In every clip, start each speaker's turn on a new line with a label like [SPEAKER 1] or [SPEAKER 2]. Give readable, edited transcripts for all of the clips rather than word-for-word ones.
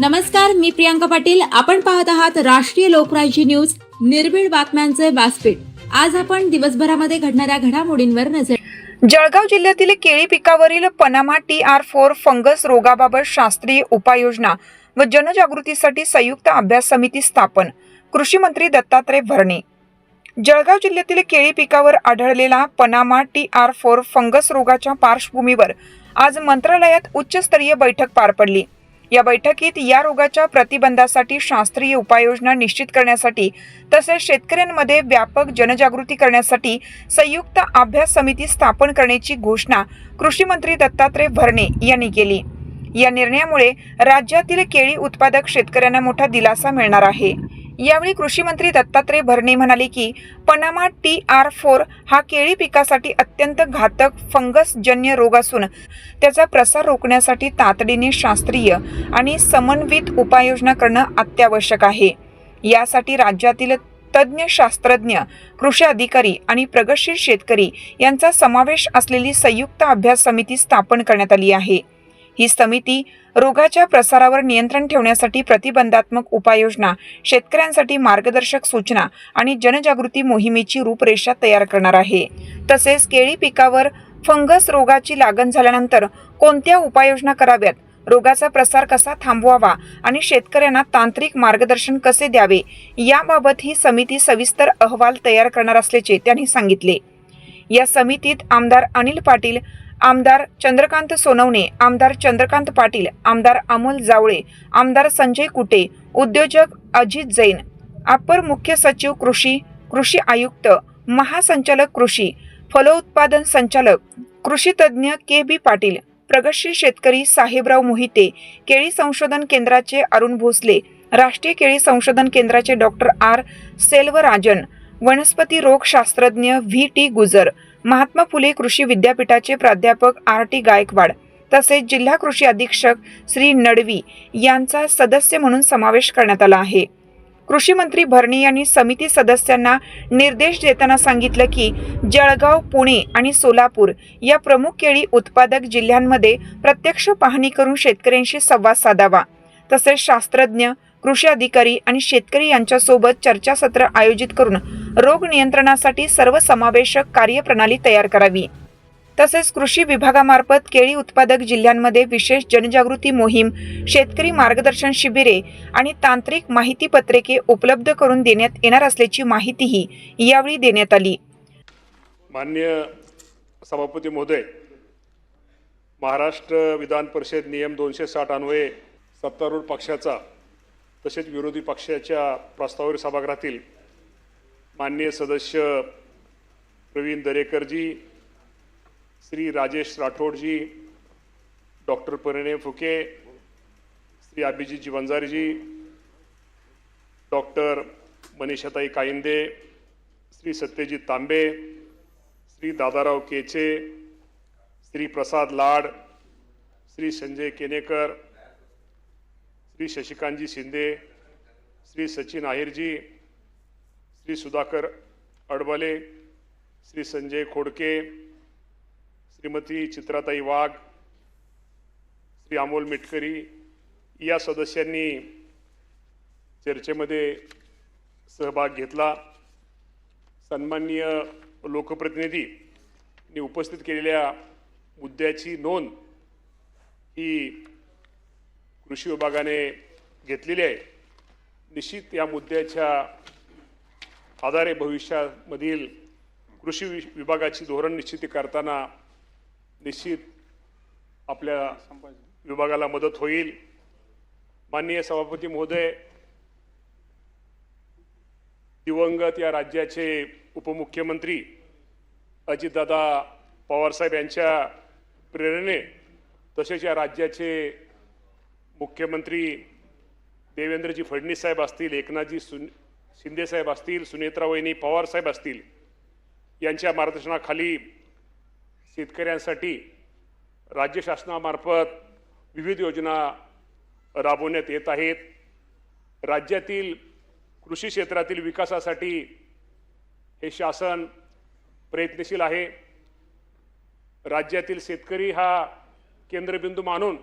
[SPEAKER 1] नमस्कार, मी प्रियांका पाटील. आपण पाहत आहात राष्ट्रीय लोकराज्य न्यूज, निर्भीड बातम्यांचे व्यासपीठ. आज आपण दिवसभरामध्ये घडणाऱ्या घडामोडींवर नजर.
[SPEAKER 2] जळगाव जिल्ह्यातील केळी पिकावरील पनामा TR4 फंगस रोगाबाबत शास्त्रीय उपाययोजना व जनजागृतीसाठी संयुक्त अभ्यास समिती स्थापन. कृषी मंत्री दत्तात्रय भरणे. जळगाव जिल्ह्यातील केळी पिकावर आढळलेला पनामा TR4 फंगस रोगाच्या पार्श्वभूमीवर आज मंत्रालयात उच्चस्तरीय बैठक पार पडली. या बैठकीत या रोगाच्या प्रतिबंधासाठी शास्त्रीय उपाययोजना निश्चित करण्यासाठी तसेच शेतकऱ्यांमध्ये व्यापक जनजागृती करण्यासाठी संयुक्त अभ्यास समिती स्थापन करण्याची घोषणा कृषी मंत्री दत्तात्रय भरणे यांनी केली. या निर्णयामुळे राज्यातील केळी उत्पादक शेतकऱ्यांना मोठा दिलासा मिळणार आहे. यावेळी कृषी मंत्री दत्तात्रय भरणे म्हणाले की पनामा TR4 हा केळी पिकासाठी अत्यंत घातक फंगसजन्य रोग असून त्याचा प्रसार रोखण्यासाठी तातडीने शास्त्रीय आणि समन्वित उपाययोजना करणं अत्यावश्यक आहे. यासाठी राज्यातील तज्ज्ञ शास्त्रज्ञ, कृषी अधिकारी आणि प्रगतशील शेतकरी यांचा समावेश असलेली संयुक्त अभ्यास समिती स्थापन करण्यात आली आहे. ही समिती रोगाच्या प्रसारावर नियंत्रण ठेवण्यासाठी प्रतिबंधात्मक उपाययोजना, शेतकऱ्यांसाठी मार्गदर्शक सूचना आणि जनजागृती मोहिमेची रूपरेषा तयार करणार आहे. तसेच केळी पिकावर फंगस रोगाची लागण झाल्यानंतर कोणत्या उपाययोजना कराव्यात, रोगाचा प्रसार कसा थांबवावा आणि शेतकऱ्यांना तांत्रिक मार्गदर्शन कसे द्यावे याबाबत ही समिती सविस्तर अहवाल तयार करणार असल्याचे त्यांनी सांगितले. या समितीत आमदार अनिल पाटील, आमदार चंद्रकांत सोनवणे, आमदार चंद्रकांत पाटील, आमदार अमोल जावळे, आमदार संजय कुटे, उद्योजक अजित जैन, अपर मुख्य सचिव कृषी, कृषी आयुक्त, महासंचालक कृषी, फलोत्पादन संचालक, कृषी तज्ज्ञ KB पाटील, प्रगतशील शेतकरी साहेबराव मोहिते, केळी संशोधन केंद्राचे अरुण भोसले, राष्ट्रीय केळी संशोधन केंद्राचे डॉ. सेल्वराजन, वनस्पती रोग शास्त्रज्ञ VT गुजर, महात्मा फुले कृषी विद्यापीठाचे प्राध्यापक RT गायकवाड तसेच जिल्हा कृषी अधीक्षक श्री नडवी यांचा सदस्य म्हणून समावेश करण्यात आला आहे. कृषी मंत्री भरणे यांनी समिती सदस्यांना निर्देश देताना सांगितलं की जळगाव, पुणे आणि सोलापूर या प्रमुख केळी उत्पादक जिल्ह्यांमध्ये प्रत्यक्ष पाहणी करून शेतकऱ्यांशी संवाद साधावा. तसेच शास्त्रज्ञ, कृषी अधिकारी आणि शेतकरी यांच्यासोबत चर्चासत्र आयोजित करून रोग नियंत्रणासाठी सर्वसमावेशक कार्यप्रणाली तयार करावी. तसेच कृषी विभागामार्फत केळी उत्पादक जिल्ह्यांमध्ये विशेष जनजागृती मोहीम, शेतकरी मार्गदर्शन शिबिरे आणि तांत्रिक माहिती पत्रके उपलब्ध करून देण्यात येणार असल्याची माहितीही यावेळी देण्यात आली.
[SPEAKER 3] माननीय सभापती महोदय, महाराष्ट्र विधान परिषद नियम 260 अन्वये सत्तारूढ पक्षाचा तसेच विरोधी पक्षाच्या प्रस्तावावर सभागृहातील माननीय सदस्य प्रवीण दरेकरजी, श्री राजेश राठोडजी, डॉक्टर परिणय फुके, श्री अभिजीतजी वंजारीजी, डॉक्टर मनीषाताई कायंदे, श्री सत्यजित तांबे, श्री दादाराव केचे, श्री प्रसाद लाड, श्री संजय केनेकर, श्री शशिकांतजी शिंदे, श्री सचिन आहेरजी, श्री सुधाकर अडबले, श्री संजय खोडके, श्रीमती चित्राताई वाघ, श्री अमोल मिटकरी या सदस्यांनी चर्चेमध्ये सहभाग घेतला. सन्माननीय लोकप्रतिनिधींनी उपस्थित केलेल्या मुद्द्याची नोंद ही कृषी विभागाने घेतलेली आहे. निश्चित या मुद्द्याच्या आधारे भविष्यामधील कृषी विभागाची धोरण निश्चिती करताना निश्चित आपल्या विभागाला मदत होईल. माननीय सभापती महोदय, दिवंगत या राज्याचे उपमुख्यमंत्री अजितदादा पवारसाहेब यांच्या प्रेरणेने तसेच या राज्याचे मुख्यमंत्री देवेंद्रजी फडणवीस साहेब असतील, एकनाथजी शिंदे साहेब असतील, सुनेत्रावहिनी पवार साहेब असतील यांच्या मार्गदर्शनाखाली शेतकऱ्यांसाठी राज्य शासनामार्फत विविध योजना राबवण्यात येत आहेत. राज्यातील कृषी क्षेत्रातील विकासासाठी हे शासन प्रयत्नशील आहे. राज्यातील शेतकरी हा केंद्रबिंदू मानून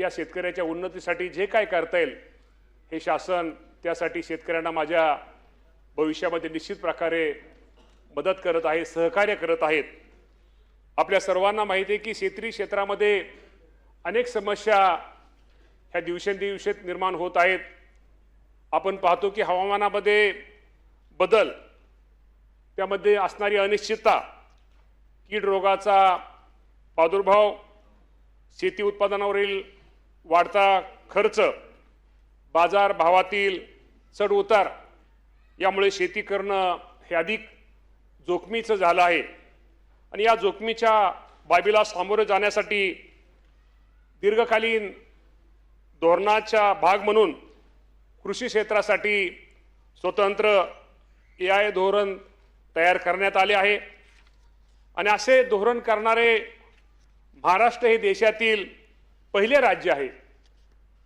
[SPEAKER 3] या शेतकऱ्याच्या उन्नतीसाठी जे काय करता येईल हे शासन त्यासाठी शेतकऱ्यांना माझ्या भविष्यामध्ये निश्चित प्रकारे मदत करत आहे, सहकार्य करत आहेत. आपल्या सर्वांना माहिती आहे की शेती क्षेत्रामध्ये अनेक समस्या ह्या दिवसेंदिवस निर्माण होत आहेत. आपण पाहतो की हवामानामध्ये बदल, त्यामध्ये असणारी अनिश्चितता, कीड रोगाचा प्रादुर्भाव, शेती उत्पादनावरील वाढता खर्च, बाजार भावातील चढ उतार यामुळे शेती करणं हे अधिक जोखमीचं झालं आहे. आणि या जोखमीच्या बाबीला सामोरे जाण्यासाठी दीर्घकालीन धोरणाचा भाग म्हणून कृषी क्षेत्रासाठी स्वतंत्र AI धोरण तयार करण्यात आले आहे. आणि असे धोरण करणारे महाराष्ट्र हे देशातील पहिले राज्य आहे.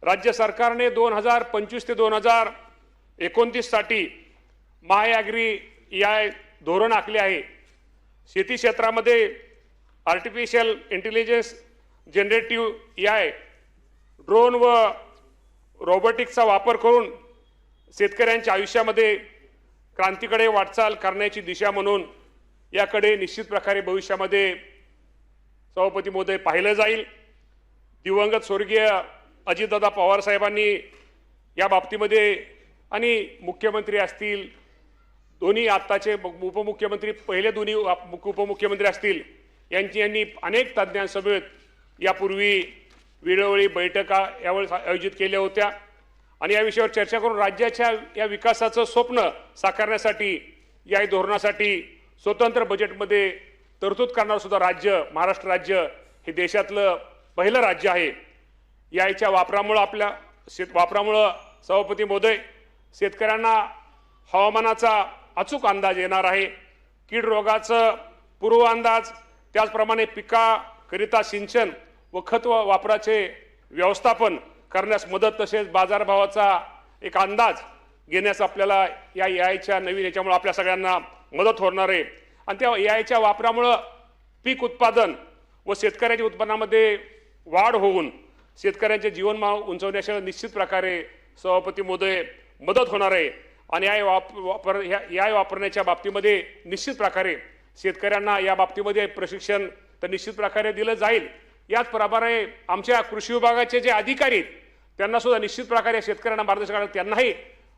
[SPEAKER 3] राज्य सरकारने 2025 ते 2029 साठी महाॲग्री AI धोरण आखले आहे. शेती क्षेत्रामध्ये artificial intelligence, generative AI, drone व रोबोटिक्सचा वापर करून शेतकऱ्यांच्या आयुष्यामध्ये क्रांतीकडे वाटचाल करण्याची दिशा म्हणून याकडे निश्चित प्रकारे भविष्यामध्ये सभापती महोदय पाहिलं जाईल. दिवंगत स्वर्गीय अजितदादा पवार साहेबांनी या बाबतीमध्ये आणि मुख्यमंत्री असतील, दोन्ही आत्ताचे उपमुख्यमंत्री, पहिले दोन्ही उपमुख्यमंत्री असतील, यांनी अनेक तज्ज्ञांसमवेत यापूर्वी वेळोवेळी बैठका यावेळेस आयोजित केल्या होत्या. आणि या विषयावर चर्चा करून राज्याच्या या विकासाचं स्वप्न साकारण्यासाठी या धोरणासाठी स्वतंत्र बजेटमध्ये तरतूद करणारं सुद्धा राज्य महाराष्ट्र राज्य हे देशातलं पहिलं राज्य आहे. याच्या वापरामुळं सभापती महोदय शेतकऱ्यांना हवामानाचा अचूक अंदाज येणार आहे, कीड रोगाचं पूर्व अंदाज, त्याचप्रमाणे पिकाकरिता सिंचन व खत वापराचे व्यवस्थापन करण्यास मदत, तसेच बाजारभावाचा एक अंदाज घेण्यास आपल्याला या AIच्या नवीन याच्यामुळे आपल्या सगळ्यांना मदत होणार आहे. आणि त्या AIच्या वापरामुळं पीक उत्पादन व शेतकऱ्याच्या उत्पन्नामध्ये वाढ होऊन शेतकऱ्यांचे जीवनमान उंचवण्याच्या निश्चित प्रकारे सभापती महोदय मदत होणार आहे. आणि AI वापरण्याच्या बाबतीमध्ये निश्चित प्रकारे शेतकऱ्यांना या बाबतीमध्ये प्रशिक्षण तर निश्चित प्रकारे दिलं जाईल. याचप्रमाणे आमच्या कृषी विभागाचे जे अधिकारी आहेत त्यांना सुद्धा निश्चित प्रकारे शेतकऱ्यांना मार्गदर्शन करण्यात त्यांनाही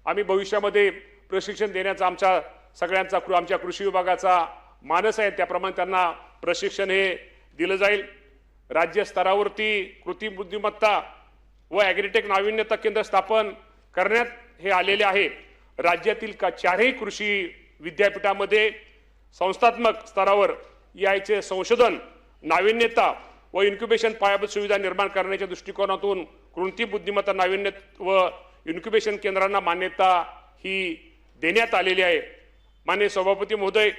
[SPEAKER 3] आम्ही भविष्यामध्ये प्रशिक्षण देण्याचा आमच्या सगळ्यांचा आमच्या कृषी विभागाचा मानस आहे. त्याप्रमाणे त्यांना प्रशिक्षण हे दिलं जाईल. राज्य स्तरावरती कृत्रिम बुद्धिमत्ता व ॲग्रीटेक नाविन्यता केंद्र स्थापन करण्यात हे आलेले आहे. राज्यातील चारही कृषी विद्यापीठामध्ये संस्थात्मक स्तरावर याचे संशोधन, नाविन्यता व इन्क्युबेशन पायाभूत सुविधा निर्माण करण्याच्या दृष्टिकोनातून कृत्रिम बुद्धिमत्ता, नाविन्य व इन्क्युबेशन केंद्रांना मान्यता ही देण्यात आलेली आहे. माननीय सभापती महोदय,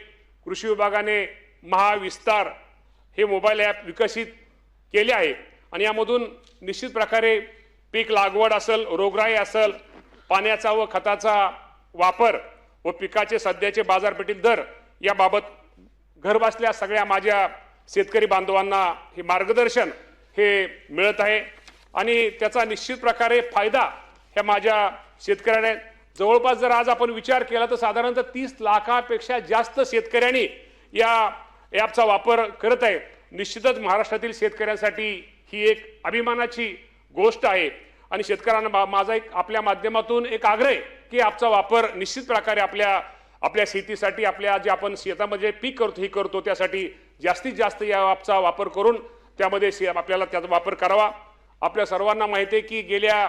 [SPEAKER 3] कृषी विभागाने महाविस्तार हे मोबाईल ॲप विकसित केले आहे. आणि यामधून निश्चित प्रकारे पीक लागवड असेल, रोगराई असेल, पाण्याचा व खताचा वापर व पिकाचे सध्याचे बाजारपेठीत दर याबाबत घरबसल्या सगळ्या माझ्या शेतकरी बांधवांना हे मार्गदर्शन हे मिळत आहे. आणि त्याचा निश्चित प्रकारे फायदा ह्या माझ्या शेतकऱ्याने जवळपास जर आज आपण विचार केला तर साधारणतः 30 लाखापेक्षा जास्त शेतकऱ्यांनी या ॲपचा वापर करत आहे. निश्चितच महाराष्ट्रातील शेतकऱ्यांसाठी ही एक अभिमानाची गोष्ट आहे. आणि शेतकऱ्यांना माझा एक आपल्या माध्यमातून एक आग्रह आहे की ॲपचा वापर निश्चित प्रकारे आपल्या शेतीसाठी, आपल्या जे आपण शेतामध्ये पीक करतो त्यासाठी जास्तीत जास्त या ॲपचा वापर करून त्यामध्ये आपल्याला त्याचा वापर करावा. आपल्या सर्वांना माहिती आहे की गेल्या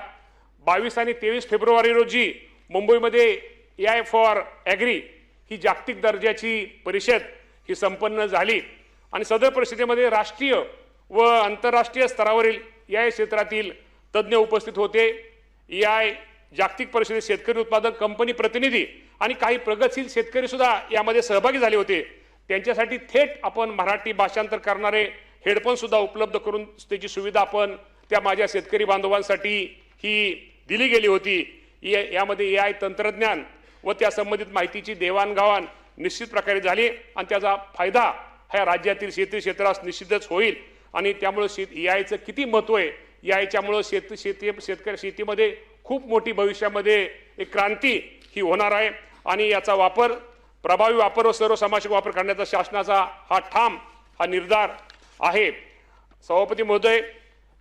[SPEAKER 3] 22 आणि 23 फेब्रुवारी रोजी मुंबईमध्ये AI फॉर ॲग्री ही जागतिक दर्जाची परिषद ही संपन्न झाली. आणि सदर परिषदेमध्ये राष्ट्रीय व आंतरराष्ट्रीय स्तरावरील AI क्षेत्रातील तज्ज्ञ उपस्थित होते. AI जागतिक परिषदेत शेतकरी उत्पादक कंपनी प्रतिनिधी आणि काही प्रगतशील शेतकरी सुद्धा यामध्ये सहभागी झाले होते. त्यांच्यासाठी थेट आपण मराठी भाषांतर करणारे हेडफोन सुद्धा उपलब्ध करून त्याची सुविधा आपण त्या माझ्या शेतकरी बांधवांसाठी ही दिली गेली होती. यामध्ये AI तंत्रज्ञान व त्या संबंधित माहितीची देवाणघेवाण निश्चित प्रकारे झाली आणि त्याचा फायदा ह्या राज्यातील शेती क्षेत्रास निश्चितच होईल. आणि त्यामुळे AIचं किती महत्त्व आहे या याच्यामुळं शेतीमध्ये खूप मोठी भविष्यामध्ये एक क्रांती ही होणार आहे आणि याचा वापर प्रभावी वापर व सर्वसमावेशक वापर करण्याचा शासनाचा हा निर्धार आहे. सभापती महोदय,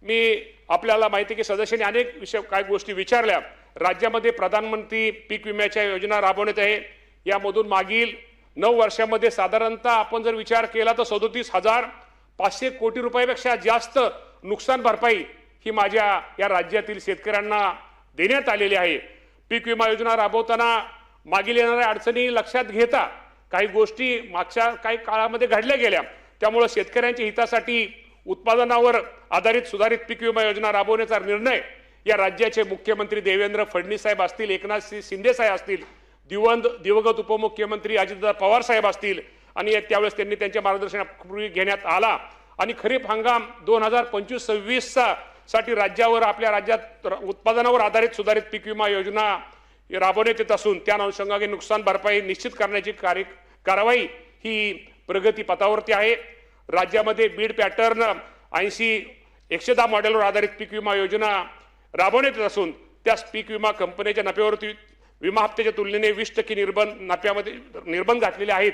[SPEAKER 3] मी आपल्याला माहिती आहे की सदस्यांनी अनेक काही गोष्टी विचारल्या. राज्यामध्ये प्रधानमंत्री पीक विम्याच्या योजना राबवण्यात आहे. यामधून मागील 9 वर्षामध्ये साधारणतः आपण जर विचार केला तर 37,500 कोटी रुपयापेक्षा जास्त नुकसान भरपाई ही माझ्या या राज्यातील शेतकऱ्यांना देण्यात आलेली आहे. पीक विमा योजना राबवताना मागील येणाऱ्या अडचणी लक्षात घेता काही गोष्टी मागच्या काही काळामध्ये घडल्या गेल्या. त्यामुळे शेतकऱ्यांच्या हितासाठी उत्पादनावर आधारित सुधारित पीक विमा योजना राबवण्याचा निर्णय या राज्याचे मुख्यमंत्री देवेंद्र फडणवीस साहेब असतील, एकनाथ शिंदे साहेब असतील, दिवंगत उपमुख्यमंत्री अजितदादा पवार साहेब असतील आणि त्यावेळेस त्यांनी त्यांच्या मार्गदर्शनापूर्वी घेण्यात आला. आणि खरीप हंगाम 2025-26 साठी आपल्या राज्यात उत्पादनावर आधारित सुधारित पीक विमा योजना राबवण्यात येत असून त्या अनुषंगाने नुकसान भरपाई निश्चित करण्याची कारवाई ही प्रगती पथावरती आहे. राज्यामध्ये बीड पॅटर्न 80-110 मॉडेलवर आधारित पीक विमा योजना राबवण्यात येत असून त्या पीक विमा कंपन्यांच्या नफ्यावरती विमा हप्त्याच्या तुलनेने 20% निर्बंध घातलेले आहेत.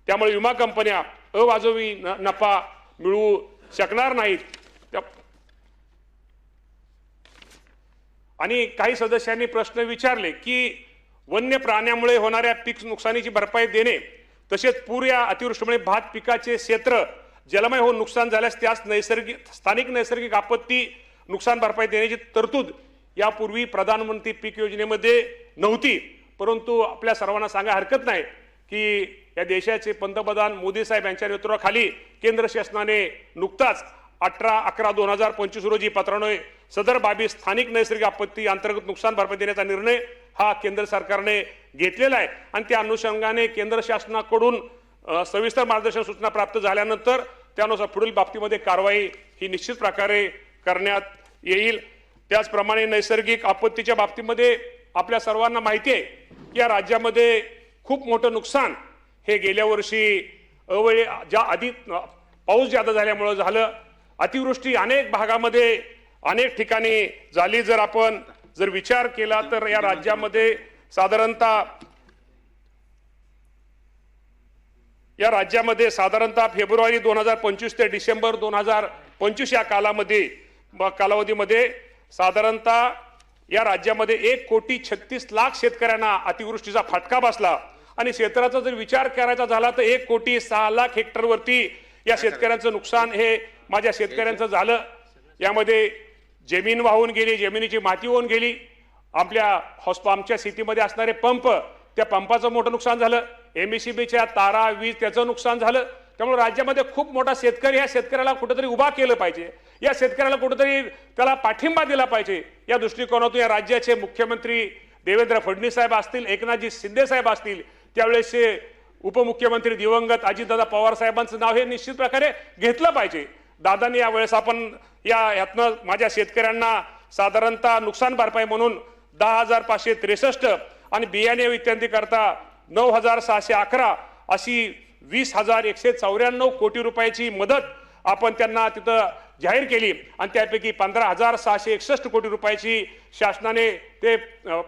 [SPEAKER 3] त्यामुळे विमा कंपन्या अवाजवी नफा मिळवू शकणार नाहीत. आणि काही सदस्यांनी प्रश्न विचारले की वन्य प्राण्यामुळे होणाऱ्या पीक नुकसानीची भरपाई देणे तसेच पूर या अतिवृष्टीमुळे भात पिकाचे क्षेत्र जलमय होऊन नुकसान झाल्यास त्यास स्थानिक नैसर्गिक आपत्ती नुकसान भरपाई देण्याची तरतूद यापूर्वी प्रधानमंत्री पीक योजनेमध्ये नव्हती. परंतु आपल्या सर्वांना सांगा हरकत नाही की या देशाचे पंतप्रधान मोदी साहेब यांच्या नेतृत्वाखाली केंद्र शासनाने नुकताच 18/11/2025 रोजी पत्रान्वये सदर बाबी स्थानिक नैसर्गिक आपत्ती अंतर्गत नुकसान भरपाई देण्याचा निर्णय हा केंद्र सरकारने घेतलेला आहे. आणि त्या अनुषंगाने केंद्र शासनाकडून सविस्तर मार्गदर्शन सूचना प्राप्त झाल्यानंतर त्यानुसार पुढील बाबतीमध्ये कारवाई ही निश्चित प्रकारे करण्यात येईल. त्याचप्रमाणे नैसर्गिक आपत्तीच्या बाबतीमध्ये आपल्या सर्वांना माहिती आहे की या राज्यामध्ये खूप मोठं नुकसान हे गेल्या वर्षी आधी पाऊस जादा झाल्यामुळे झालं. अतिवृष्टी अनेक भागामध्ये अनेक ठिकाणी झाली. जर विचार केला तर या राज्यामध्ये साधारणतः फेब्रुवारी 2025 ते डिसेंबर 2025 या कालावधीमध्ये साधारणतः या राज्यामध्ये 1,36,00,000 शेतकऱ्यांना अतिवृष्टीचा फटका बसला. आणि क्षेत्राचा जर विचार करायचा झाला तर 1,06,00,000 हेक्टरवरती या शेतकऱ्यांचं नुकसान हे माझ्या शेतकऱ्यांचं झालं. यामध्ये जमीन वाहून गेली, जमिनीची माती वाहून गेली. आमच्या शेतीमध्ये असणारे पंप, त्या पंपाचं मोठं नुकसान झालं. MSCBच्या तारा, वीज त्याचं नुकसान झालं. त्यामुळे राज्यामध्ये खूप मोठा शेतकरी, ह्या शेतकऱ्याला कुठेतरी उभा केलं पाहिजे, या शेतकऱ्याला कुठेतरी त्याला पाठिंबा दिला पाहिजे. या दृष्टिकोनातून या राज्याचे मुख्यमंत्री देवेंद्र फडणवीस साहेब असतील, एकनाथजी शिंदे साहेब असतील, त्यावेळेसचे उपमुख्यमंत्री दिवंगत अजितदादा पवार साहेबांचं नाव हे निश्चित प्रकारे घेतलं पाहिजे. दादांनी यावेळेस आपण यातनं माझ्या शेतकऱ्यांना साधारणतः नुकसान भरपाई म्हणून 10,563 आणि बियाणे इत्यादी करता 9,611 अशी 20,194 कोटी रुपयाची मदत आपण त्यांना तिथं जाहीर केली. आणि त्यापैकी 15,661 कोटी रुपयाची शासनाने ते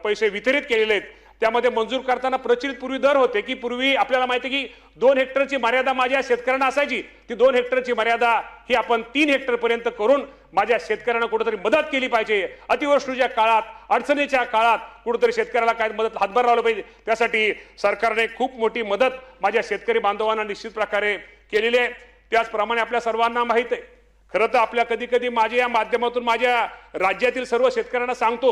[SPEAKER 3] पैसे वितरित केलेले आहेत. त्यामध्ये मंजूर करताना प्रचलित पूर्वी दर होते की पूर्वी आपल्याला माहिती आहे की 2 हेक्टरची मर्यादा माझ्या शेतकऱ्यांना असायची. ती 2 हेक्टरची मर्यादा ही आपण 3 हेक्टर पर्यंत करून माझ्या शेतकऱ्यांना कुठेतरी मदत केली पाहिजे. अतिवृष्टीच्या काळात, अडचणीच्या काळात कुठेतरी शेतकऱ्याला काय मदत हातभार लावला पाहिजे. त्यासाठी सरकारने खूप मोठी मदत माझ्या शेतकरी बांधवांना निश्चित प्रकारे केलेली आहे. त्याचप्रमाणे आपल्या सर्वांना माहित आहे, खरं तर आपल्या कधी कधी माझ्या या माध्यमातून माझ्या राज्यातील सर्व शेतकऱ्यांना सांगतो,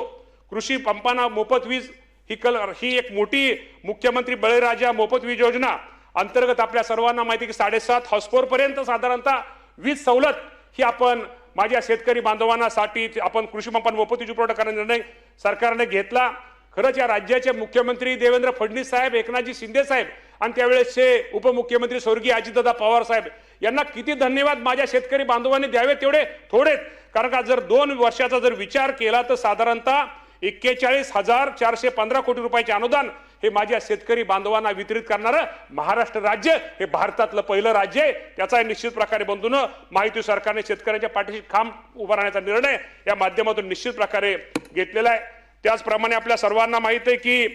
[SPEAKER 3] कृषी पंपांना मोफत वीज ही एक मोठी मुख्यमंत्री बळीराजा मोफत वीज योजना अंतर्गत आपल्या सर्वांना माहिती की 7.5 हॉर्सपावर पर्यंत साधारणतः वीज सवलत ही आपण माझ्या शेतकरी बांधवांना साठी आपण कृषी पंपांना मोफत वीज पुरवठा करण्याचा निर्णय सरकारने घेतला. खरंच या राज्याचे मुख्यमंत्री देवेंद्र फडणवीस साहेब, एकनाथजी शिंदे साहेब आणि त्यावेळेसचे उपमुख्यमंत्री स्वर्गीय अजितदादा पवार साहेब यांना किती धन्यवाद माझ्या शेतकरी बांधवांनी द्यावे तेवढे थोडेच. कारण का जर 2 वर्षाचा जर विचार केला तर साधारणतः 41,415 कोटी रुपयाचे अनुदान हे माझ्या शेतकरी बांधवांना वितरित करणारं महाराष्ट्र राज्य हे भारतातलं पहिलं राज्य आहे। त्याचा निश्चित प्रकारे बंधूंनो महायुती सरकारने शेतकऱ्यांच्या पाठीशी खांब उभा राहण्याचा निर्णय या माध्यमातून निश्चित प्रकारे घेतलेला आहे। त्याचप्रमाणे आपल्या सर्वांना माहित आहे की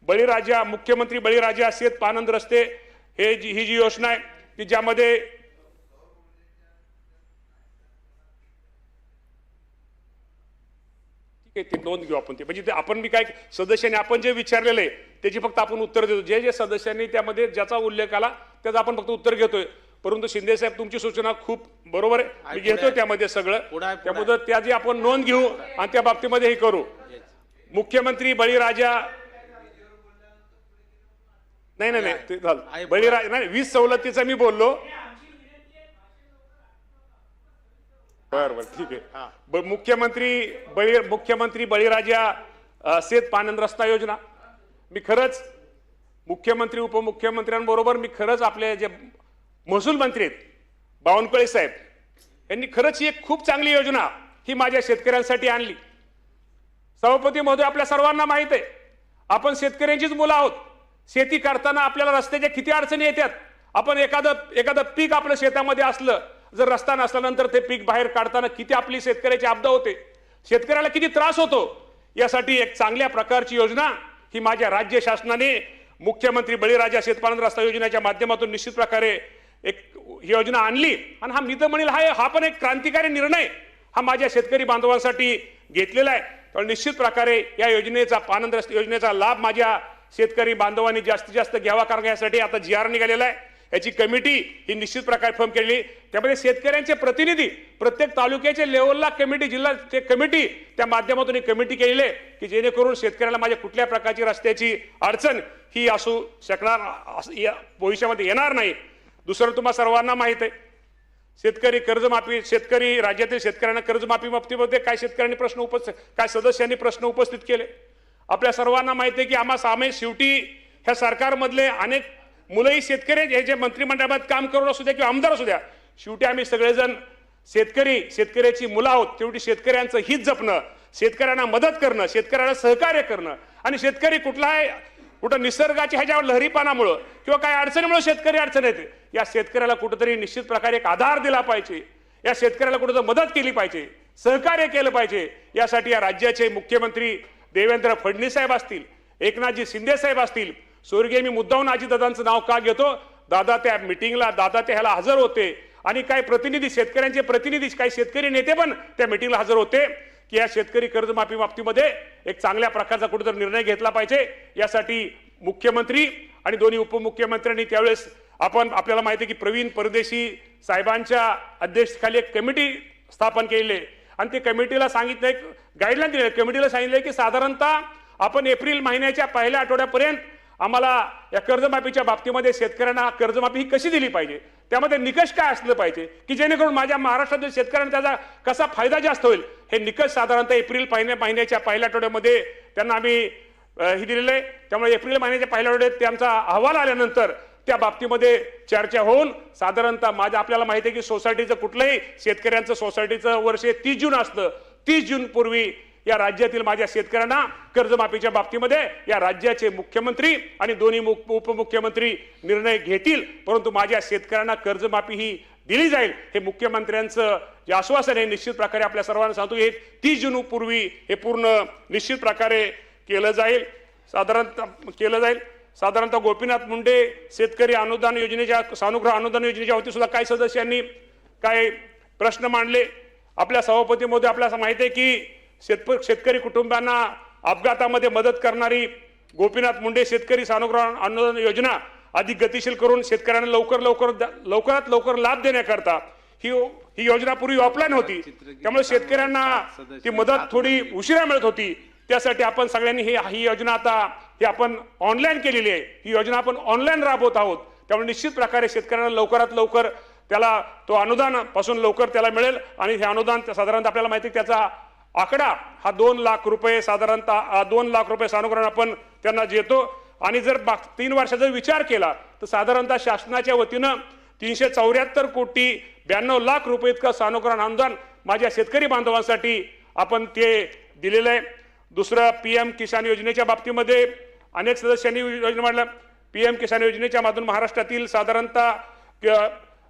[SPEAKER 3] बळीराजा मुख्यमंत्री बळीराजा शेत पानंद रस्ते ही जी योजना आहे की ज्यामध्ये ते नोंद घेऊ आपण ते म्हणजे आपण मी काय सदस्यांनी आपण जे विचारलेलं आहे त्याची फक्त आपण उत्तर देतो। जे सदस्यांनी त्यामध्ये ज्याचा उल्लेख आला त्याचं आपण फक्त उत्तर घेतोय। परंतु शिंदे साहेब तुमची सूचना खूप बरोबर आहे, मी घेतोय त्यामध्ये सगळं, त्यामुळे त्याची आपण नोंद घेऊ आणि त्या बाबतीमध्ये हे करू। मुख्यमंत्री बळीराजा नाही ते झालं बळीराजा नाही 20 सवलतीचा मी बोललो। बरं ठीक आहे। मुख्यमंत्री बळीराजा शेत पानंद रस्ता योजना मी खरंच मुख्यमंत्री उपमुख्यमंत्र्यांबरोबर मी खरंच आपले जे महसूल मंत्री आहेत बावनकुळे साहेब यांनी खरंच ही एक खूप चांगली योजना ही माझ्या शेतकऱ्यांसाठी आणली। सभापती महोदय आपल्या सर्वांना माहित आहे आपण शेतकऱ्यांचीच मुलं आहोत। शेती करताना आपल्याला रस्त्याच्या किती अडचणी येतात। आपण एखादं पीक आपल्या शेतामध्ये असलं जर रस्ता नसल्यानंतर ते पीक बाहेर काढताना किती आपली शेतकऱ्याची आपदा होते, शेतकऱ्याला किती त्रास होतो। यासाठी एक चांगल्या प्रकारची योजना ही माझ्या राज्य शासनाने मुख्यमंत्री बळीराजा शेतपानंद रस्ता योजनेच्या माध्यमातून निश्चित प्रकारे एक योजना आणली आणि हा मी तर म्हणेल हा पण एक क्रांतिकारी निर्णय हा माझ्या शेतकरी बांधवांसाठी घेतलेला आहे। तर निश्चित प्रकारे या योजनेचा पानंद रस्ता योजनेचा लाभ माझ्या शेतकरी बांधवांनी जास्तीत जास्त घ्यावा, कारण यासाठी आता GR निघालेला आहे। याची कमिटी ही निश्चित प्रकारे फॉर्म केली, त्यामध्ये शेतकऱ्यांचे प्रतिनिधी प्रत्येक तालुक्याच्या लेवलला कमिटी जिल्हा ते कमिटी त्या माध्यमातून एक कमिटी केलेली आहे की जेणेकरून शेतकऱ्याला माझ्या कुठल्या प्रकारची रस्त्याची अडचण ही असू शकणार भविष्यामध्ये येणार नाही। दुसरं तुम्हा सर्वांना माहित आहे शेतकरी कर्जमाफी राज्यातील शेतकऱ्यांना कर्जमाफी बाबतीमध्ये काय शेतकऱ्यांनी काय सदस्यांनी प्रश्न उपस्थित केले। आपल्या सर्वांना माहिती आहे की आम्हा सामे शेवटी ह्या सरकारमधले अनेक मुलंही शेतकरी हे जे मंत्रिमंडळात काम करून असू द्या किंवा आमदार असू द्या, शेवटी आम्ही सगळेजण शेतकऱ्याची मुलं आहोत। शेवटी शेतकऱ्यांचं हित जपणं, शेतकऱ्यांना मदत करणं, शेतकऱ्याला सहकार्य करणं आणि शेतकरी कुठं निसर्गाच्या ह्याच्यावर लहरीपणामुळं किंवा काही अडचणीमुळे शेतकरी अडचण येते, या शेतकऱ्याला कुठेतरी निश्चित प्रकारे एक आधार दिला पाहिजे, या शेतकऱ्याला कुठेतरी मदत केली पाहिजे, सहकार्य केलं पाहिजे। यासाठी या राज्याचे मुख्यमंत्री देवेंद्र फडणवीस साहेब असतील, एकनाथजी शिंदे साहेब असतील, स्वर्गीय मी मुद्दाहून अजितदादांचं नाव का घेतो, दादा त्या मिटिंगला ह्याला हजर होते आणि काही प्रतिनिधी शेतकऱ्यांचे प्रतिनिधी काही शेतकरी नेते पण त्या मिटिंगला हजर होते की या शेतकरी कर्जमाफी बाबतीमध्ये एक चांगल्या प्रकारचा कुठेतरी निर्णय घेतला पाहिजे। यासाठी मुख्यमंत्री आणि दोन्ही उपमुख्यमंत्र्यांनी त्यावेळेस आपल्याला माहिती आहे की प्रवीण परदेशी साहेबांच्या अध्यक्षतेखाली एक कमिटी स्थापन केली आणि ते कमिटीला सांगितलं गाईडलाईन दिले, कमिटीला सांगितलं की साधारणतः आपण एप्रिल महिन्याच्या पहिल्या आठवड्यापर्यंत आम्हाला या कर्जमाफीच्या बाबतीमध्ये शेतकऱ्यांना कर्जमाफी ही कशी दिली पाहिजे, त्यामध्ये निकष काय असलं पाहिजे की जेणेकरून माझ्या महाराष्ट्रातील शेतकऱ्यांना त्याचा कसा फायदा जास्त होईल, हे निकष साधारणतः एप्रिल महिन्याच्या पहिल्या आठवड्यामध्ये त्यांना आम्ही हे दिलेलं आहे। त्यामुळे एप्रिल महिन्याच्या पहिल्या आठवड्यात त्यांचा अहवाल आल्यानंतर त्या बाबतीमध्ये चर्चा होऊन साधारणतः आपल्याला माहिती आहे की सोसायटीचं कुठलंही शेतकऱ्यांचं सोसायटीचं वर्ष 30 जून असतं, 30 जून पूर्वी या राज्यातील माझ्या शेतकऱ्यांना कर्जमाफीच्या बाबतीमध्ये या राज्याचे मुख्यमंत्री आणि दोन्ही उपमुख्यमंत्री निर्णय घेतील, परंतु माझ्या शेतकऱ्यांना कर्जमाफी ही दिली जाईल हे मुख्यमंत्र्यांचं जे आश्वासन आहे निश्चित प्रकारे आपल्या सर्वांना सांगतो हे 30 जून पूर्वी हे पूर्ण निश्चित प्रकारे केलं जाईल। साधारणतः गोपीनाथ मुंडे शेतकरी अनुदान योजनेच्या सानुग्रह अनुदान योजनेच्या वतीने सुद्धा काही सदस्यांनी काही प्रश्न मांडले। आपल्या सभापती महोदय आपल्याला माहिती आहे की शेतकरी कुटुंबांना अपघातामध्ये मदत करणारी गोपीनाथ मुंडे शेतकरी सानुग्रह अनुदान योजना अधिक गतिशील करून शेतकऱ्यांना लवकरात लवकर लाभ देण्याकरता ही योजना पूर्वी ऑफलाईन होती, त्यामुळे शेतकऱ्यांना ती मदत थोडी उशिरा मिळत होती। त्यासाठी आपण सगळ्यांनी ही योजना आता ही आपण ऑनलाईन केलेली आहे, ही योजना आपण ऑनलाईन राबवत आहोत। त्यामुळे निश्चित प्रकारे शेतकऱ्यांना लवकरात लवकर त्याला तो अनुदान पासून लवकर त्याला मिळेल आणि हे अनुदान साधारणतः आपल्याला माहिती आहे त्याचा आकडा हा 2 लाख रुपये साधारणतः 2 लाख रुपये सानुग्रह आपण त्यांना देतो आणि जर 3 वर्षाचा विचार केला तर साधारणतः शासनाच्या वतीनं 374 कोटी 92 लाख रुपये इतकं सानुग्रह अनुदान माझ्या शेतकरी बांधवांसाठी आपण ते दिलेलं आहे। दुसरं PM किसान योजनेच्या बाबतीमध्ये अनेक सदस्यांनी योजना मांडल्या. PM किसान योजनेच्या माध्यमातून महाराष्ट्रातील साधारणतः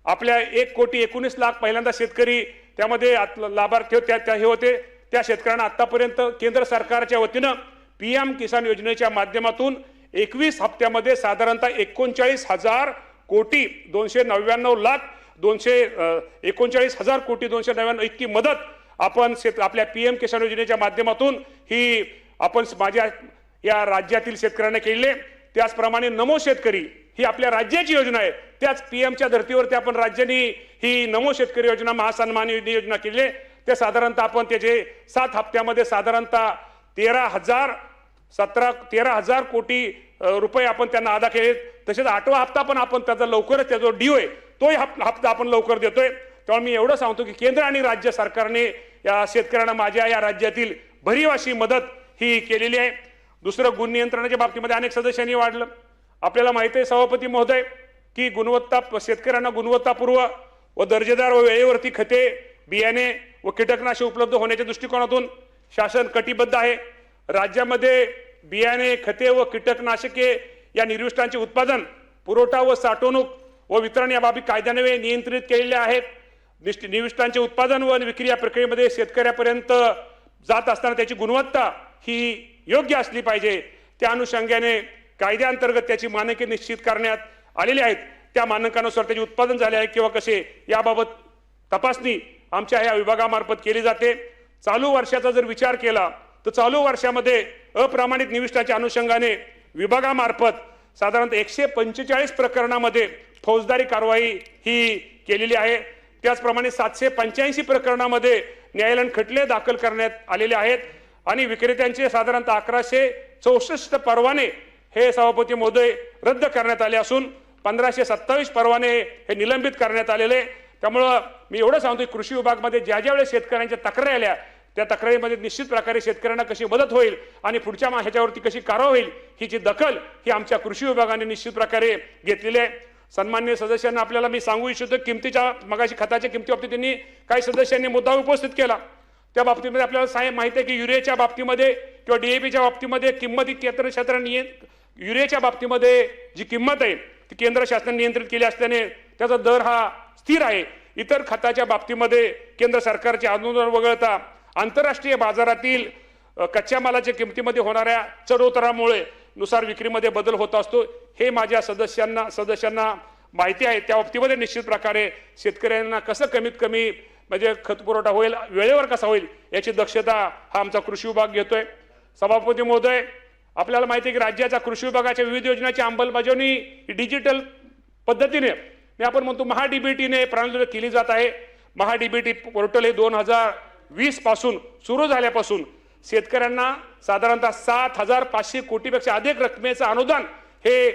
[SPEAKER 3] आपल्या 1,19,00,000 पहिल्यांदा शेतकरी त्यामध्ये लाभार्थी हे होते. त्या शेतकऱ्यांना आतापर्यंत केंद्र सरकारच्या वतीनं PM किसान योजनेच्या माध्यमातून 21 हप्त्यामध्ये साधारणतः 39,000 कोटी 239,000 कोटी 299 इतकी मदत आपण आपल्या PM किसान योजनेच्या माध्यमातून ही आपण माझ्या या राज्यातील शेतकऱ्यांना केली. त्याचप्रमाणे नमो शेतकरी ही आपल्या राज्याची योजना आहे. त्याच PMच्या धर्तीवरती आपण राज्यांनी ही नमो शेतकरी योजना महासन्मान योजना केली आहे. ते साधारणतः आपण त्याचे 7 हप्त्यामध्ये साधारणतः 13,000 कोटी रुपये आपण त्यांना अदा केले. तसेच 8वा हप्ता पण आपण त्याचा लवकरच त्याचा ड्यू आहे तोही हप्ता आपण लवकर देतोय. त्यामुळे मी एवढं सांगतो की केंद्र आणि राज्य सरकारने या शेतकऱ्यांना माझ्या या राज्यातील भरीव अशी मदत ही केलेली आहे. दुसरं गुण नियंत्रणाच्या बाबतीमध्ये अनेक सदस्यांनी वाढलं. आपल्याला माहिती आहे सभापती महोदय की शेतकऱ्यांना गुणवत्तापूर्व व दर्जेदार व वेळेवरती खते बियाणे व कीटकनाशक उपलब्ध होण्याच्या दृष्टिकोनातून शासन कटिबद्ध आहे. राज्यामध्ये बियाणे खते व कीटकनाशके या निर्विष्टांचे उत्पादन पुरवठा व साठवणूक व वितरण या बाबी कायद्याने नियंत्रित केलेल्या आहेत. निविष्टांचे उत्पादन व विक्री या प्रक्रियेमध्ये शेतकऱ्यापर्यंत जात असताना त्याची गुणवत्ता ही योग्य असली पाहिजे. त्या अनुषंगाने कायद्याअंतर्गत त्याची मानके निश्चित करण्यात आलेली आहेत. त्या मानकानुसार त्याचे उत्पादन झाले आहे किंवा कसे याबाबत तपासणी आमच्या या विभागामार्फत केली जाते. चालू वर्षाचा जर विचार केला तर चालू वर्षामध्ये अप्रमाणित निविष्ठाच्या अनुषंगाने विभागामार्फत साधारणतः 145 प्रकरणामध्ये फौजदारी कारवाई ही केलेली आहे. त्याचप्रमाणे 785 प्रकरणामध्ये न्यायालयीन खटले दाखल करण्यात आलेले आहेत आणि विक्रेत्यांचे साधारणतः 1164 परवाने हे सभापती महोदय रद्द करण्यात आले असून 1527 परवाने हे निलंबित करण्यात आलेले. त्यामुळं मी एवढं सांगतो कृषी विभागामध्ये ज्या वेळेस शेतकऱ्यांच्या तक्रारी आल्या त्या तक्रारीमध्ये निश्चित प्रकारे शेतकऱ्यांना कशी मदत होईल आणि पुढच्या ह्याच्यावरती कशी कारवाई होईल हिची दखल ही आमच्या कृषी विभागाने निश्चित प्रकारे घेतलेली आहे. सन्माननीय सदस्यांना आपल्याला मी सांगू इच्छितो किमतीच्या मगाशी खताच्या किमती बाबतीत त्यांनी काही सदस्यांनी मुद्दा उपस्थित केला. त्या बाबतीमध्ये आपल्याला माहिती आहे की युरियाच्या बाबतीमध्ये किंवा DAPच्या बाबतीमध्ये किंमत ही क्षेत्राने युरियाच्या बाबतीमध्ये जी किंमत आहे ती केंद्र शासनाने नियंत्रित केली असल्याने त्याचा दर हा स्थिर आहे. इतर खताच्या बाबतीमध्ये केंद्र सरकारचे अनुदान वगळता आंतरराष्ट्रीय बाजारातील कच्च्या मालाच्या किमतीमध्ये होणाऱ्या चढउतारामुळे नुसार विक्रीमध्ये बदल होत असतो. हे माझ्या सदस्यांना माहिती आहे. त्या बाबतीमध्ये निश्चित प्रकारे शेतकऱ्यांना कसं कमीत कमी म्हणजे खत पुरवठा होईल वेळेवर कसा होईल याची दक्षता हा आमचा कृषी विभाग घेतोय. सभापती महोदय आपल्याला माहिती आहे की राज्याच्या कृषी विभागाच्या विविध योजनांची अंमलबजावणी डिजिटल पद्धतीने आपण म्हणतो MahaDBTने प्रणालीद्वारे केली जात आहे. MahaDBT पोर्टल हे 2020 पासून सुरू झाल्यापासून शेतकऱ्यांना साधारणतः 7,500 कोटीपेक्षा अधिक रकमेचं अनुदान हे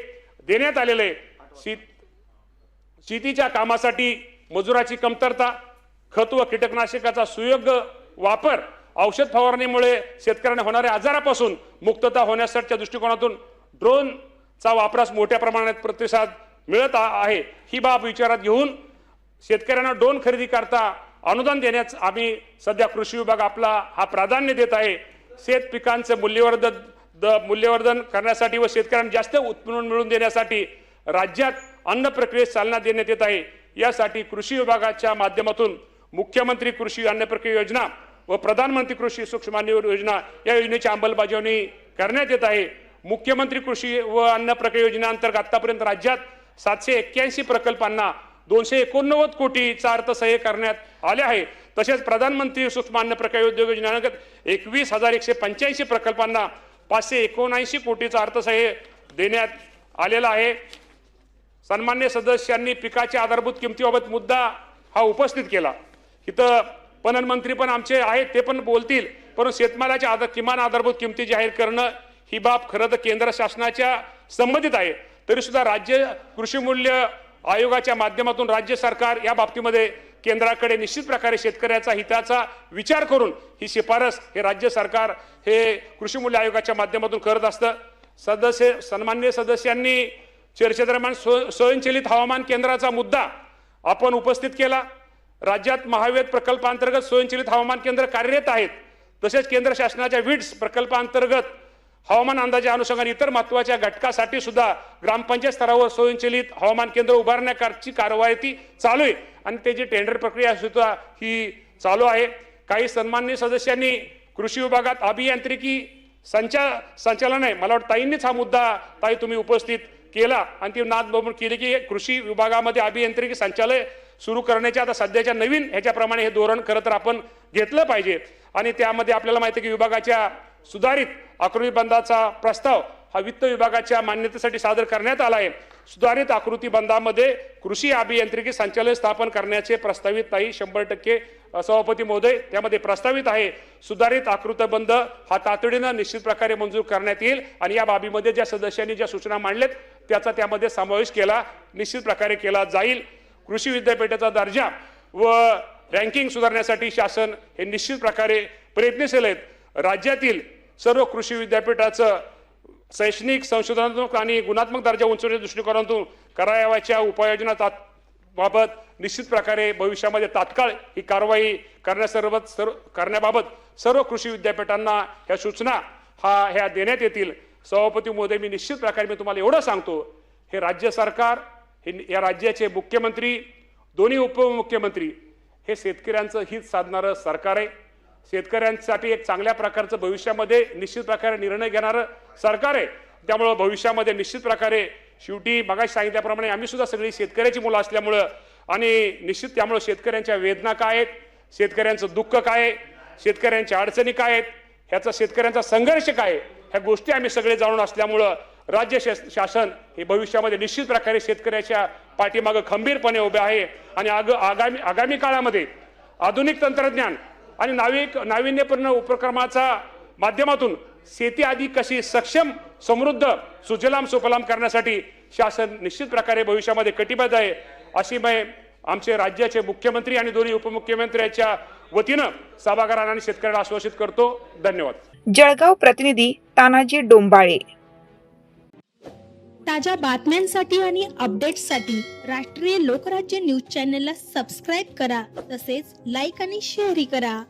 [SPEAKER 3] देण्यात आलेलं आहे. शेतीच्या कामासाठी मजुराची कमतरता खत व कीटकनाशकाचा सुयोग्य वापर औषध फवारणीमुळे शेतकऱ्यांना होणाऱ्या आजारापासून मुक्तता होण्यासाठीच्या दृष्टिकोनातून ड्रोनचा वापरास मोठ्या प्रमाणात प्रतिसाद मिळत आहे. ही बाब विचारात घेऊन शेतकऱ्यांना ड्रोन खरेदी करता अनुदान देण्यास आम्ही सध्या कृषी विभाग आपला हा प्राधान्य देत आहे. शेत पिकांचं मूल्यवर्धन करण्यासाठी व शेतकऱ्यांना जास्त उत्पन्न मिळवून देण्यासाठी राज्यात अन्न प्रक्रियेत चालना देण्यात येत आहे. यासाठी कृषी विभागाच्या माध्यमातून मुख्यमंत्री कृषी अन्न प्रक्रिया योजना व प्रधानमंत्री कृषी सूक्ष्म योजना या योजनेची अंमलबजावणी करण्यात येत आहे. मुख्यमंत्री कृषी व अन्न प्रक्रिया योजनेअंतर्गत आतापर्यंत राज्यात 781 प्रकल्पांना 289 कोटीचा अर्थसहाय्य करण्यात आले आहे. तसेच प्रधानमंत्री सूक्ष्म अन्न प्रक्रिया उद्योग योजनेअंतर्गत 21,185 प्रकल्पांना 579 कोटीचा अर्थसहाय्य देण्यात आलेला आहे. सन्मान्य सदस्यांनी पिकाच्या आधारभूत किमतीबाबत मुद्दा हा उपस्थित केला. इथं पणन मंत्री पण आमचे आहेत ते पण बोलतील. परंतु शेतमालाच्या किमान आधारभूत किमती जाहीर करणं ही बाब खरं तर केंद्र शासनाच्या संबंधित आहे. तरी सुद्धा राज्य कृषी मूल्य आयोगाच्या माध्यमातून राज्य सरकार या बाबतीमध्ये केंद्राकडे निश्चित प्रकारे शेतकऱ्याचा हिताचा विचार करून ही शिफारस हे राज्य सरकार हे कृषी मूल्य आयोगाच्या माध्यमातून करत असतं. सन्माननीय सदस्यांनी चर्चेदरम्यान स्वयंचलित हवामान केंद्राचा मुद्दा आपण उपस्थित केला. राज्यात महावेद प्रकल्पांतर्गत स्वयंचलित हवामान केंद्र कार्यरत आहेत. तसेच केंद्र शासनाच्या विड्स प्रकल्पांतर्गत हवामान अंदाजा अनुषंगाने इतर महत्त्वाच्या घटकासाठी सुद्धा ग्रामपंचायत स्तरावर स्वयंचलित हवामान केंद्र उभारण्याची कारवाई ती चालू आहे आणि त्याची टेंडर प्रक्रिया सुद्धा ही चालू आहे. काही सन्माननीय सदस्यांनी कृषी विभागात अभियांत्रिकी संचालन आहे, मला वाटतं ताईंनीच हा मुद्दा ताई तुम्ही उपस्थित केला आणि ती नाद बरोबर केली की कृषी विभागामध्ये अभियांत्रिकी संचालय सुरू करण्याच्या आता सध्याच्या नवीन ह्याच्याप्रमाणे हे धोरण खरं तर आपण घेतलं पाहिजे. आणि त्यामध्ये आपल्याला माहिती आहे की विभागाच्या सुधारित आकृती बंधाचा प्रस्ताव हा वित्त विभागाच्या मान्यतेसाठी सादर करण्यात आला आहे. सुधारित आकृती बंधामध्ये कृषी अभियांत्रिकी संचालय स्थापन करण्याचे प्रस्तावित ताई 100% सभापती महोदय त्यामध्ये प्रस्तावित आहे. सुधारित आकृतीबंध हा तातडीनं निश्चित प्रकारे मंजूर करण्यात येईल आणि या बाबीमध्ये ज्या सदस्यांनी ज्या सूचना मांडल्यात त्याचा त्यामध्ये समावेश केला निश्चित प्रकारे केला जाईल. कृषी विद्यापीठाचा दर्जा व रँकिंग सुधारण्यासाठी शासन हे निश्चित प्रकारे प्रयत्नशील आहेत. राज्यातील सर्व कृषी विद्यापीठाचं शैक्षणिक संशोधनात्मक आणि गुणात्मक दर्जा उंचवण्याच्या दृष्टिकोनातून करावयाच्या उपाययोजना बाबत निश्चित प्रकारे भविष्यामध्ये तात्काळ ही कारवाई करण्याबाबत सर्व कृषी विद्यापीठांना ह्या सूचना ह्या देण्यात येतील. सभापती महोदय मी निश्चित प्रकारे मी तुम्हाला एवढं सांगतो, हे राज्य सरकार हे या राज्याचे मुख्यमंत्री दोन्ही उपमुख्यमंत्री हे शेतकऱ्यांचं हित साधणारं सरकार आहे. शेतकऱ्यांसाठी एक चांगल्या प्रकारचं भविष्यामध्ये निश्चित प्रकारे निर्णय घेणारं सरकार आहे. त्यामुळं भविष्यामध्ये निश्चित प्रकारे शेवटी मगाशी सांगितल्याप्रमाणे आम्ही सुद्धा सगळी शेतकऱ्याची मुलं असल्यामुळं आणि निश्चित त्यामुळे शेतकऱ्यांच्या वेदना काय आहेत, शेतकऱ्यांचं दुःख काय आहे, शेतकऱ्यांच्या अडचणी काय आहेत, ह्याचा शेतकऱ्यांचा संघर्ष काय आहे, ह्या गोष्टी आम्ही सगळे जाणून असल्यामुळं राज्य शासन हे भविष्यामध्ये निश्चित प्रकारे शेतकऱ्याच्या पाठीमागं खंबीरपणे उभे आहे आणि आगामी काळामध्ये आधुनिक तंत्रज्ञान आणि नाविन्यपूर्ण उपक्रमाचा माध्यमातून शेती अधिक कशी सक्षम समृद्ध सुजलाम सुफलाम करण्यासाठी शासन निश्चित प्रकारे भविष्यामध्ये कटिबद्ध आहे अशी मी आमचे राज्याचे मुख्यमंत्री आणि दोन्ही उपमुख्यमंत्र्यांच्या वतीनं सभागृहांना आणि शेतकऱ्यांना आश्वासित करतो. धन्यवाद.
[SPEAKER 2] जळगाव प्रतिनिधी तानाजी डोंबाळे.
[SPEAKER 4] ताज्या बातम्यांसाठी आणि अपडेट्ससाठी राष्ट्रीय लोकराज्य न्यूज चॅनलला सबस्क्राईब करा, तसेच लाईक आणि शेअरही करा.